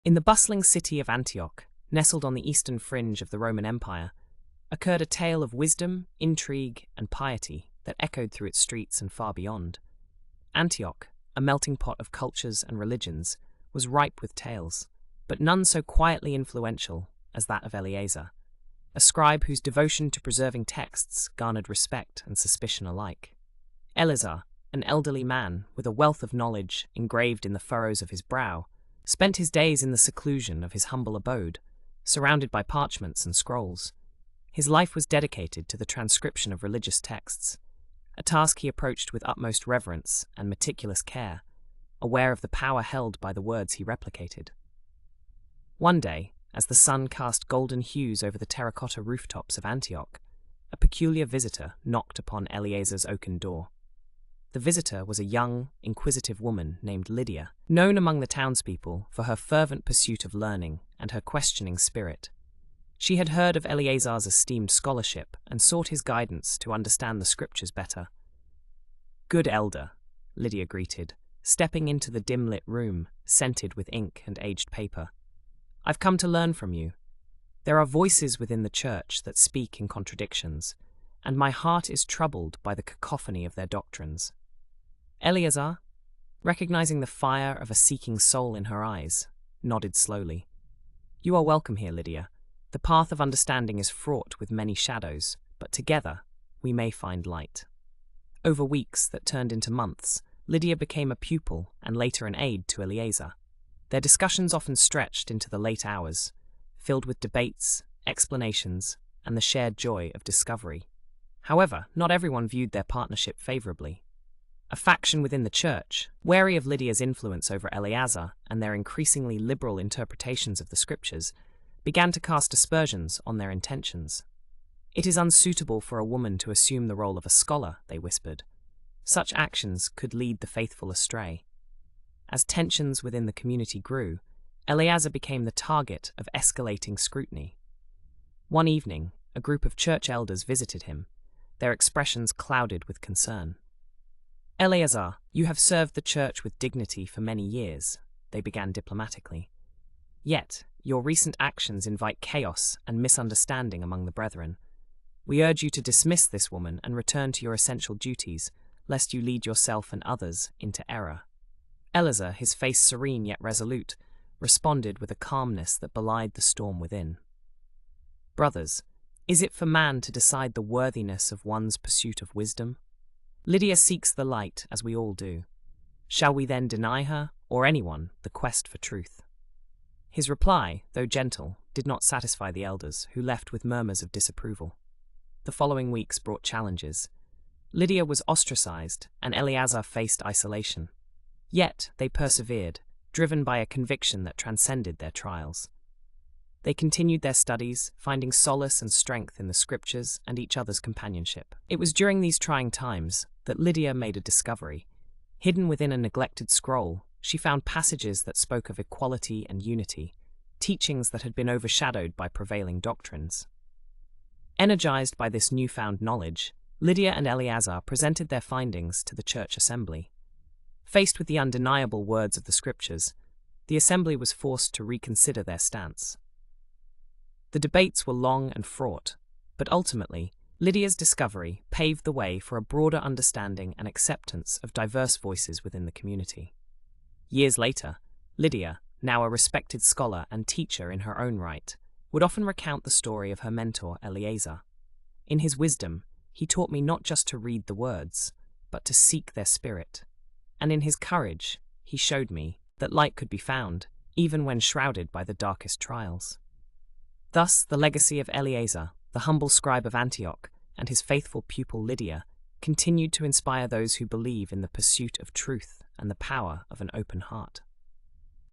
In the bustling city of Antioch, nestled on the eastern fringe of the Roman Empire, occurred a tale of wisdom, intrigue, and piety that echoed through its streets and far beyond. Antioch, a melting pot of cultures and religions, was ripe with tales, but none so quietly influential as that of Eleazar, a scribe whose devotion to preserving texts garnered respect and suspicion alike. Eleazar, an elderly man with a wealth of knowledge engraved in the furrows of his brow, spent his days in the seclusion of his humble abode, surrounded by parchments and scrolls. His life was dedicated to the transcription of religious texts, a task he approached with utmost reverence and meticulous care, aware of the power held by the words he replicated. One day, as the sun cast golden hues over the terracotta rooftops of Antioch, a peculiar visitor knocked upon Eleazar's oaken door. The visitor was a young, inquisitive woman named Lydia, known among the townspeople for her fervent pursuit of learning and her questioning spirit. She had heard of Eleazar's esteemed scholarship and sought his guidance to understand the scriptures better. "Good elder," Lydia greeted, stepping into the dim-lit room, scented with ink and aged paper. "I've come to learn from you. There are voices within the church that speak in contradictions, and my heart is troubled by the cacophony of their doctrines." Eleazar, recognizing the fire of a seeking soul in her eyes, nodded slowly. "You are welcome here, Lydia. The path of understanding is fraught with many shadows, but together we may find light." Over weeks that turned into months, Lydia became a pupil and later an aide to Eleazar. Their discussions often stretched into the late hours, filled with debates, explanations, and the shared joy of discovery. However, not everyone viewed their partnership favorably. A faction within the church, wary of Lydia's influence over Eleazar and their increasingly liberal interpretations of the scriptures, began to cast aspersions on their intentions. "It is unsuitable for a woman to assume the role of a scholar," they whispered. "Such actions could lead the faithful astray." As tensions within the community grew, Eleazar became the target of escalating scrutiny. One evening, a group of church elders visited him, their expressions clouded with concern. "Eleazar, you have served the church with dignity for many years," they began diplomatically. "Yet, your recent actions invite chaos and misunderstanding among the brethren. We urge you to dismiss this woman and return to your essential duties, lest you lead yourself and others into error." Eleazar, his face serene yet resolute, responded with a calmness that belied the storm within. "Brothers, is it for man to decide the worthiness of one's pursuit of wisdom? Lydia seeks the light, as we all do. Shall we then deny her, or anyone, the quest for truth?" His reply, though gentle, did not satisfy the elders, who left with murmurs of disapproval. The following weeks brought challenges. Lydia was ostracized, and Eleazar faced isolation. Yet they persevered, driven by a conviction that transcended their trials. They continued their studies, finding solace and strength in the scriptures and each other's companionship. It was during these trying times that Lydia made a discovery. Hidden within a neglected scroll, she found passages that spoke of equality and unity, teachings that had been overshadowed by prevailing doctrines. Energized by this newfound knowledge, Lydia and Eleazar presented their findings to the church assembly. Faced with the undeniable words of the scriptures, the assembly was forced to reconsider their stance. The debates were long and fraught, but ultimately, Lydia's discovery paved the way for a broader understanding and acceptance of diverse voices within the community. Years later, Lydia, now a respected scholar and teacher in her own right, would often recount the story of her mentor Eleazar. "In his wisdom, he taught me not just to read the words, but to seek their spirit. And in his courage, he showed me that light could be found, even when shrouded by the darkest trials." Thus, the legacy of Eleazar, the humble scribe of Antioch, and his faithful pupil Lydia, continued to inspire those who believe in the pursuit of truth and the power of an open heart.